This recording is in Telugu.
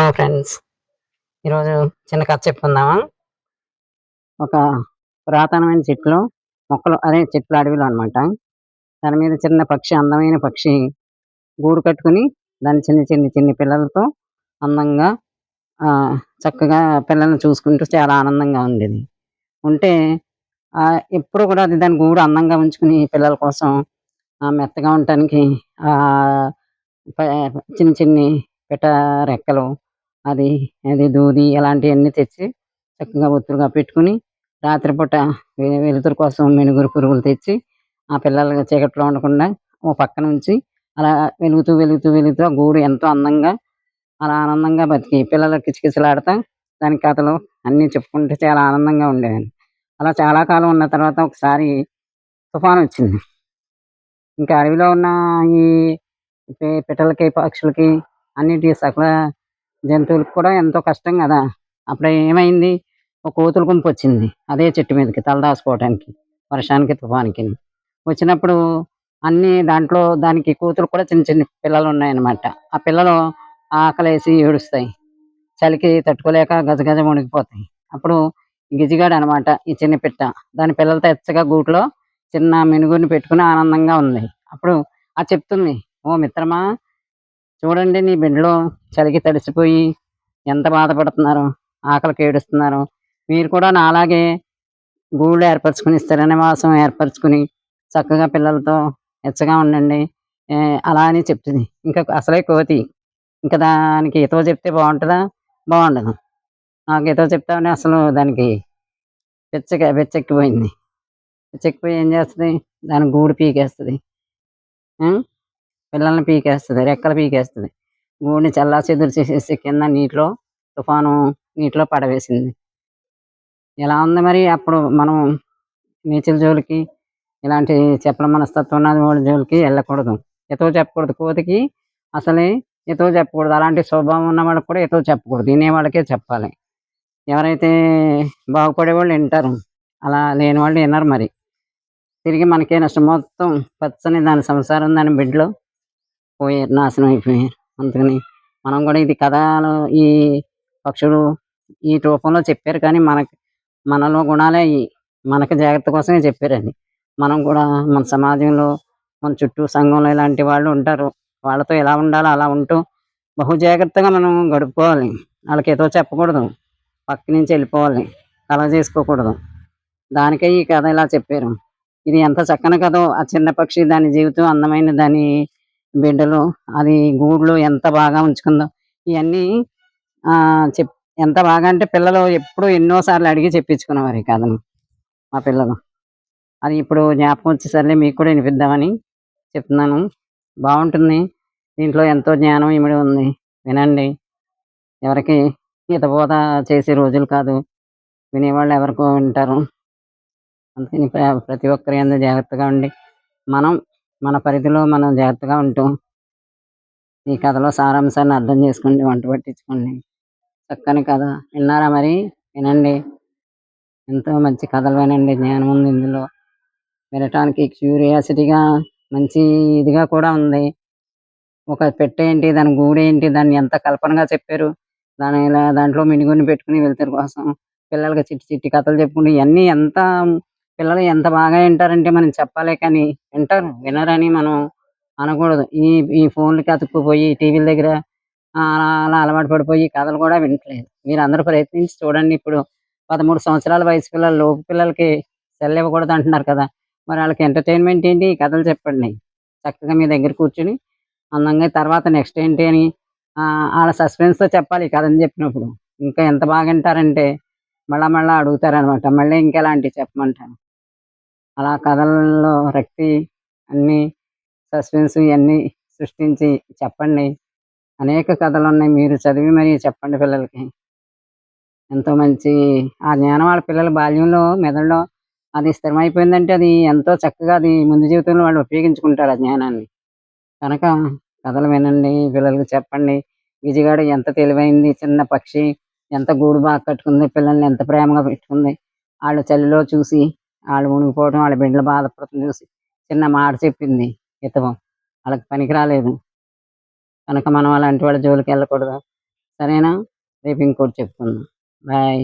Hello friends. ఈరోజు చిన్న కథ చెప్పుకుందామా? ఒక పురాతనమైన చెట్లు, మొక్కలు అదే చెట్లు అడవిలో అనమాట. దాని మీద చిన్న పక్షి, అందమైన పక్షి గూడు కట్టుకుని దాని చిన్ని పిల్లలతో అందంగా చక్కగా పిల్లల్ని చూసుకుంటూ చాలా ఆనందంగా ఉండేది. ఉంటే ఎప్పుడు కూడా అది దాని గూడు అందంగా ఉంచుకుని పిల్లల కోసం మెత్తగా ఉండటానికి ఆహ్, ప చిన్ని పిట్ట రెక్కలు అది, అది దూది ఇలాంటియన్నీ తెచ్చి చక్కగా ఒత్తులుగా పెట్టుకుని, రాత్రిపూట వెలుతురు కోసం మినుగురు పురుగులు తెచ్చి, ఆ పిల్లలు చీకట్లో ఉండకుండా ఓ పక్కన ఉంచి, అలా వెలుగుతూ ఆ గూడు ఎంతో అందంగా, అలా ఆనందంగా బతికి పిల్లలు కిచకిచలాడతా దాని కథలు అన్నీ చెప్పుకుంటూ చాలా ఆనందంగా ఉండేదండి. అలా చాలా కాలం ఉన్న తర్వాత ఒకసారి తుఫానొచ్చింది. ఇంకా అడవిలో ఉన్న ఈ పిట్టలకి, పక్షులకి అన్నిటి సకల జంతువులకు కూడా ఎంతో కష్టం గదా! అప్పుడు ఏమైంది, ఒక కోతుల గుంపొచ్చింది. అదే చెట్టు మీదకి తలదాచుకోవటానికి. వర్షానికి, తుఫానుకిను. వచ్చినప్పుడు అన్నీ దాంట్లో దానికి కోతులు కూడా చిన్ని పిల్లలున్నాయన్నమాట. ఆ పిల్లలు ఆకలేసి ఏడుస్తాయి. చలికి తట్టుకోలేక గజగజ వణికిపోతాయి. అప్పుడు గిజిగాడనమాట ఈ చిన్న పిట్ట. దాని పిల్లలతో ఎచ్చగా గూట్లో చిన్న మినుగురిని పెట్టుకొని ఆనందంగా ఉంది. అప్పుడు అది చెప్తుంది, "ఓ మిత్రమా, చూడండి నీ బిడ్డలు చలికి తడిసిపోయి ఎంత బాధపడుతున్నారో, ఆకలికి ఏడుస్తున్నారో. మీరు కూడా నాలాగే గూళ్ళు ఏర్పరచుకొని, స్థిర నివాసం ఏర్పరచుకొని, చక్కగా పిల్లలతో ఎచ్చగా ఉండండి." అలా అని చెప్తుంది. ఇంకా అసలే కోతి. ఇంక దానికి హితవు చెప్తే బావుంటదా? బావుండదు. నాకు హితవు చెప్తామని అసలు దానికి పిచ్చెక్కిపోయింది. పిచ్చెక్కిపోయి ఏం చేస్తది? దాని గూడు పీకేస్తది. హ్మ్. పిల్లల్ని పీకేస్తది. రెక్కలు పీకేస్తది. గూడిని చెల్లాచెదురు చేసేసి కింద తుఫాను నీటిలో పడవేసింది. ఎలా ఉంది మరి అప్పుడు మనం నీచుల జోలికి, ఇలాంటి చపల మనస్తత్వం ఉన్న వాళ్ళ జోలికి వెళ్ళకూడదు. హితవు చెప్పకూడదు. కోతికి అసలే హితవు చెప్పకూడదు. అలాంటి స్వభావం ఉన్నవాళ్ళకి కూడా హితవు చెప్పకూడదు. వినేవాళ్ళకే చెప్పాలి. ఎవరైతే బాగుపడేవాళ్ళు వింటారు. అలా లేని వాళ్ళు వినరు మరి. తిరిగి మనకే నష్టం. మొత్తం పచ్చని దాని సంసారం, దాని బిడ్డలు పోయారు. నాశనం అయిపోయారు. అందుకని మనం కూడా ఇది కథలు ఈ పక్షులు ఈ రూపంలో చెప్పారు కానీ మనలో గుణాలే మనకి జాగ్రత్త కోసమే చెప్పారండి. మనం కూడా మన సమాజంలో, మన చుట్టూ సంఘంలో ఇలాంటి వాళ్ళు ఉంటారు. వాళ్ళతో ఎలా ఉండాలో అలా ఉంటూ బహు జాగ్రత్తగా మనం గడుపుకోవాలి. ఆళ్ళకి ఏదో చెప్పకూడదు. పక్క నుంచి వెళ్ళిపోవాలి. కలగ చేసుకోకూడదు. దానికే ఈ కథ ఇలా చెప్పారు. ఇది ఎంత చక్కని కథో, ఆ చిన్న పక్షి దాని జీవితం, అందమైన దాని బిడ్డలు, అది గూడులో ఎంత బాగా ఉంచుకుందో, ఇయన్నీ చెప్ ఎంత బాగా అంటే పిల్లలు ఎప్పుడూ ఎన్నో సార్లు అడిగి చెప్పించుకునేవారు ఈ కథని మా పిల్లలు. అది ఇప్పుడు జ్ఞాపకం వచ్చి సర్లే మీకు కూడా వినిపిద్దామని చెప్తున్నాను. బావుంటుంది. దీంట్లో ఎంతో జ్ఞానం ఇమిడి ఉంది. వినండి. ఎవరికీ హితబోధ చేసే రోజులు కాదు. వినేవాళ్ళు ఎవరికో వింటారు. అందుకని ప్రతి ఒక్కరి యందు జాగ్రత్తగా ఉండి, మనం మన పరిధిలో మనం జాగ్రత్తగా ఉంటూ, ఈ కథలో సారాంశాన్ని అర్థం చేసుకోండి. వంట పట్టించుకోండి. చక్కని కథ. విన్నారా మరి? వినండి. ఎంతో మంచి కథలు వినండి. జ్ఞానం ఉంది ఇందులో. వినటానికి క్యూరియాసిటీగా మంచి ఇదిగా కూడా ఉంది. ఒక పెట్టేంటి, దాని గూడేంటి, దాన్ని ఎంత కల్పనగా చెప్పారు. దాంట్లో మినుగురిని పెట్టుకుని వెలుతురు కోసం పిల్లలకి చిట్టి కథలు చెప్పుకుంటూ ఇయన్నీ పిల్లలు ఎంత బాగా వింటారంటే మనం చెప్పాలే కానీ వింటారు. వినరని మనం అనకూడదు. ఈ ఈ ఫోన్‌లకి అతుక్కుపోయి టీవీల దగ్గర అలా అలవాటు పడిపోయి కథలు కూడా వినట్లేదు. మీరందరూ ప్రయత్నించి చూడండి. ఇప్పుడు 13 సంవత్సరాల వయసు పిల్లలు, లోపు పిల్లలకి సెల్ ఇవ్వకూడదు అంటున్నారు కదా! మరి ఆళ్ళకి ఎంటర్‌టైన్‌మెంట్ ఏంటి? ఈ కథలు చెప్పండి. చక్కగా మీ దగ్గర కూర్చొని అందంగా తర్వాత నెక్స్ట్ ఏంటి అని ఆళ్ళ సస్పెన్స్‌తో చెప్పాలి ఈ కథను చెప్పినప్పుడు. ఇంకా ఎంత బాగా వింటారంటే మళ్ళా అడుగుతారనమాట. మళ్ళీ ఇంకెలాంటివి చెప్పమంటారు. అలా కథల్లో రక్తి అన్నీ సస్పెన్స్ ఇయన్నీ సృష్టించి చెప్పండి. అనేక కథలున్నాయి. మీరు చదివి మరీ చెప్పండి పిల్లలకి. ఎంతో మంచి ఆ జ్ఞానం వాళ్ళ పిల్లల బాల్యంలో మెదడులో అది స్థిరమైపోయిందంటే అది ఎంతో చక్కగా అది ముందు జీవితంలో వాళ్ళు ఉపయోగించుకుంటారు ఆ జ్ఞానాన్ని. కనుక కథలు వినండి. పిల్లలకి చెప్పండి. గిజిగాడు ఎంత తెలివైంది చిన్న పక్షి. ఎంత గూడు బాగా కట్టుకుంది. పిల్లల్ని ఎంత ప్రేమగా పెట్టుకుంది. ఆళ్ళు చలిలో చూసి, ఆళ్ళు మునిగిపోవడం, ఆళ్ళ బిడ్డలు బాధపడటం చూసి చిన్న మాట చెప్పింది హితవు. ఆళ్ళకి పనికి రాలేదు. కనుక మనం అలాంటి వాళ్ళ జోలికెళ్ళకూడదు. సరేనా? రేపు ఇంకోటి చెప్పుకుందాం. బాయ్.